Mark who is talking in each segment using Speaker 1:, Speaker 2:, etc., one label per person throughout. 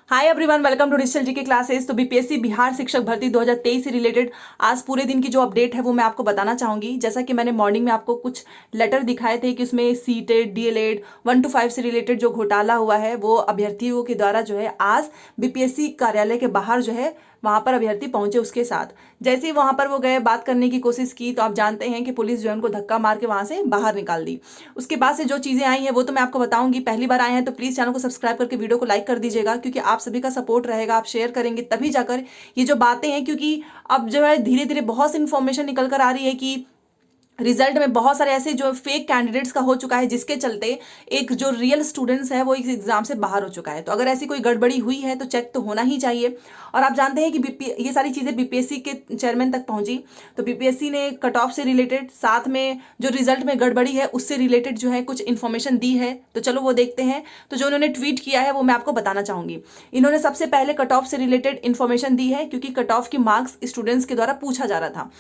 Speaker 1: Hi everyone, welcome to digital GK classes. तो BPSC Bihar शिक्षक भर्ती 2023 से रिलेटेड आज पूरे दिन की जो अपडेट है वो मैं आपको बताना चाहूंगी। जैसा कि मैंने मॉर्निंग में आपको कुछ लेटर दिखाए थे कि उसमें सीटेट डीएलएड 1 to 5 से रिलेटेड जो घोटाला हुआ है वो अभ्यर्थियों के द्वारा जो है आज बीपीएससी कार्यालय के बाहर जो है वहां पर अभ्यर्थी पहुंचे। उसके साथ जैसे ही वहां पर वो गए, बात करने की कोशिश की, तो आप जानते हैं कि पुलिस जो है उनको धक्का मार के वहां से बाहर निकाल दी। उसके बाद से जो चीजें आई हैं वो तो मैं आपको बताऊंगी। पहली बार आए हैं तो प्लीज चैनल को सब्सक्राइब करके वीडियो को लाइक कर दीजिएगा, क्योंकि आप सभी का सपोर्ट रहेगा। आप शेयर करेंगे तभी जाकर ये जो बातें हैं, क्योंकि अब जो है धीरे धीरे बहुत सी इंफॉर्मेशन निकल कर आ रही है कि रिजल्ट में बहुत सारे ऐसे जो फेक कैंडिडेट्स का हो चुका है, जिसके चलते एक जो रियल स्टूडेंट्स है वो इस एग्जाम से बाहर हो चुका है। तो अगर ऐसी कोई गड़बड़ी हुई है तो चेक तो होना ही चाहिए। और आप जानते हैं कि ये सारी चीजें बीपीएससी के चेयरमैन तक पहुंची, तो बीपीएससी ने कट ऑफ से रिलेटेड, साथ में जो रिजल्ट में गड़बड़ी है उससे रिलेटेड जो है कुछ इन्फॉर्मेशन दी है। तो चलो वो देखते हैं। तो जो उन्होंने ट्वीट किया है वो मैं आपको बताना चाहूंगी। इन्होंने सबसे पहले कट ऑफ से रिलेटेड इन्फॉर्मेशन दी है, क्योंकि कट ऑफ की मार्क्स स्टूडेंट्स के द्वारा पूछा जा रहा था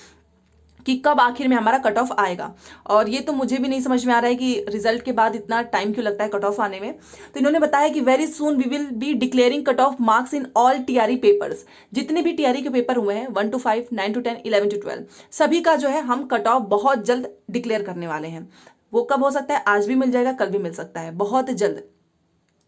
Speaker 1: कि कब आखिर में हमारा कट ऑफ आएगा। और ये तो मुझे भी नहीं समझ में आ रहा है कि रिजल्ट के बाद इतना टाइम क्यों लगता है कट ऑफ आने में। तो इन्होंने बताया कि very soon we will be declaring cut off marks in all TRE papers. जितने भी टीआरई के पेपर हुए हैं 1 to 5, 9 to 10, 11 to 12, सभी का जो है हम कट ऑफ बहुत जल्द डिक्लेयर करने वाले हैं। वो कब हो सकता है? आज भी मिल जाएगा, कल भी मिल सकता है, बहुत जल्द।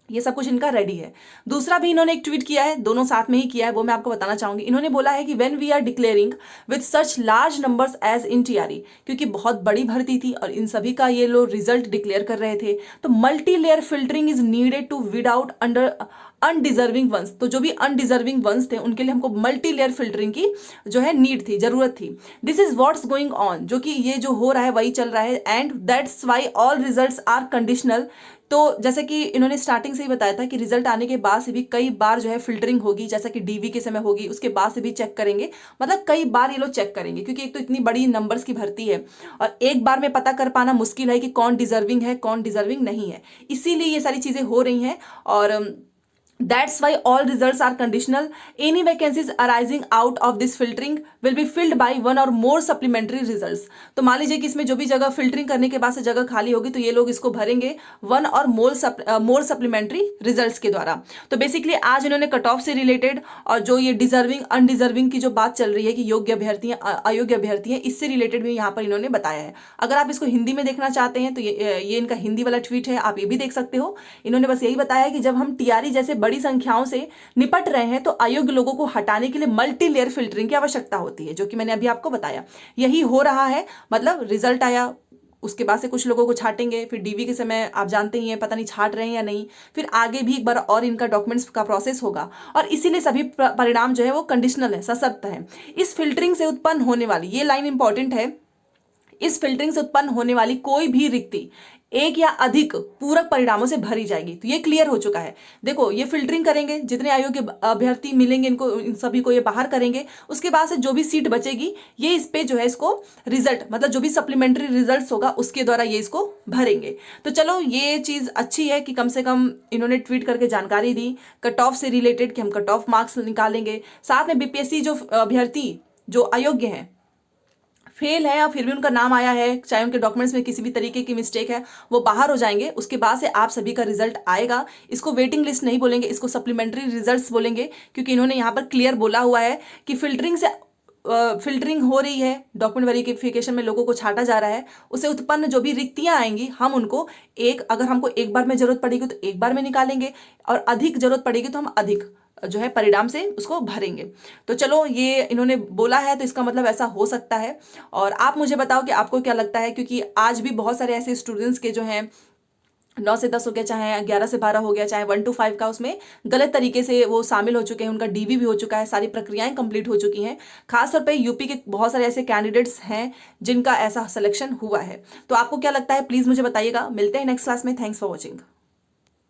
Speaker 1: ये सब कुछ इनका रेडी है। दूसरा भी इन्होंने एक ट्वीट किया है, दोनों साथ में ही किया है, वो मैं आपको बताना चाहूंगी। इन्होंने बोला है कि when we are declaring with such large numbers as in TRE, क्योंकि बहुत बड़ी भर्ती थी और इन सभी का ये लोग रिजल्ट डिक्लेयर कर रहे थे, तो multi layer filtering is needed to weed out under undeserving ones. तो जो भी अनडिजर्विंग वंस थे उनके लिए हमको मल्टी लेयर फिल्टरिंग की जो है नीड थी, जरूरत थी। This is what's going on, जो कि ये जो हो रहा है वही चल रहा है। And that's why all results are conditional. तो जैसे कि इन्होंने स्टार्टिंग से ही बताया था कि रिजल्ट आने के बाद से भी कई बार जो है फिल्टरिंग होगी, जैसा कि डीवी के समय होगी, उसके बाद से भी चेक करेंगे। मतलब कई बार ये लोग चेक करेंगे, क्योंकि एक तो इतनी बड़ी नंबर्स की भर्ती है और एक बार में पता कर पाना मुश्किल है कि कौन डिजर्विंग है कौन डिजर्विंग नहीं है। इसीलिए ये सारी चीजें हो रही हैं। और that's why all results are conditional. Any vacancies arising out of this filtering will be filled by one or more supplementary results. तो मान लीजिए कि इसमें जो भी जगह फिल्टरिंग करने के बाद से जगह खाली होगी तो ये लोग इसको भरेंगे वन और मोर सप्लीमेंट्री रिजल्ट्स के द्वारा। तो बेसिकली आज इन्होंने कट ऑफ से रिलेटेड और जो ये डिजर्विंग अनडिजर्विंग की जो बात चल रही है कि योग्य अभ्यर्थी हैं अयोग्य अभ्यर्थी हैं, इससे रिलेटेड भी यहाँ पर इन्होंने बताया है। अगर आप इसको हिंदी में देखना चाहते हैं तो ये इनका हिंदी वाला ट्वीट है, आप ये भी देख सकते हो। इन्होंने बस यही बताया कि जब हम टीआरई जैसे बड़ी संख्याओं से निपट रहे हैं तो अयोग्य लोगों को हटाने के लिए मल्टी लेयर फिल्टरिंग की आवश्यकता होती है, जो कि मैंने अभी आपको बताया। यही हो रहा है। मतलब रिजल्ट आया, उसके बाद से कुछ लोगों को छाटेंगे, फिर डीवी के समय आप जानते ही हैं, पता नहीं छाट रहे हैं या नहीं, फिर आगे भी एक बार और इनका डॉक्यूमेंट्स का प्रोसेस होगा। और इसीलिए सभी परिणाम जो है वो कंडीशनल है, सशर्त है। इस फिल्टरिंग से उत्पन्न होने वाली, ये लाइन इंपॉर्टेंट है, इस फिल्टरिंग से उत्पन्न होने वाली कोई भी रिक्ति एक या अधिक पूरक परिणामों से भरी जाएगी। तो ये क्लियर हो चुका है। देखो, ये फिल्टरिंग करेंगे, जितने अयोग्य अभ्यर्थी मिलेंगे इनको, इन सभी को ये बाहर करेंगे। उसके बाद से जो भी सीट बचेगी ये इस पे जो है इसको रिजल्ट, मतलब जो भी सप्लीमेंट्री रिजल्ट्स होगा उसके द्वारा ये इसको भरेंगे। तो चलो ये चीज अच्छी है कि कम से कम इन्होंने ट्वीट करके जानकारी दी कट ऑफ से रिलेटेड कि हम कट ऑफ मार्क्स निकालेंगे। साथ में बीपीएससी जो अभ्यर्थी जो अयोग्य हैं, फेल है, या फिर भी उनका नाम आया है, चाहे उनके डॉक्यूमेंट्स में किसी भी तरीके की मिस्टेक है, वो बाहर हो जाएंगे। उसके बाद से आप सभी का रिजल्ट आएगा। इसको वेटिंग लिस्ट नहीं बोलेंगे, इसको सप्लीमेंट्री रिजल्ट्स बोलेंगे, क्योंकि इन्होंने यहाँ पर क्लियर बोला हुआ है कि फिल्टरिंग हो रही है, डॉक्यूमेंट वेरिफिकेशन में लोगों को छाटा जा रहा है, उससे उत्पन्न जो भी रिक्तियां आएंगी हम उनको अगर हमको एक बार में जरूरत पड़ेगी तो एक बार में निकालेंगे, और अधिक जरूरत पड़ेगी तो हम अधिक जो है परिणाम से उसको भरेंगे। तो चलो ये इन्होंने बोला है तो इसका मतलब ऐसा हो सकता है। और आप मुझे बताओ कि आपको क्या लगता है, क्योंकि आज भी बहुत सारे ऐसे स्टूडेंट्स के जो हैं 9 से 10 हो गया, चाहे 11 से 12 हो गया, चाहे 1 to 5 का, उसमें गलत तरीके से वो शामिल हो चुके हैं, उनका डीवी भी हो चुका है, सारी प्रक्रियाएं कंप्लीट हो चुकी हैं। खासतौर पे यूपी के बहुत सारे ऐसे कैंडिडेट्स हैं जिनका ऐसा सिलेक्शन हुआ है। तो आपको क्या लगता है प्लीज मुझे बताइएगा। मिलते हैं नेक्स्ट क्लास में। Thanks for watching.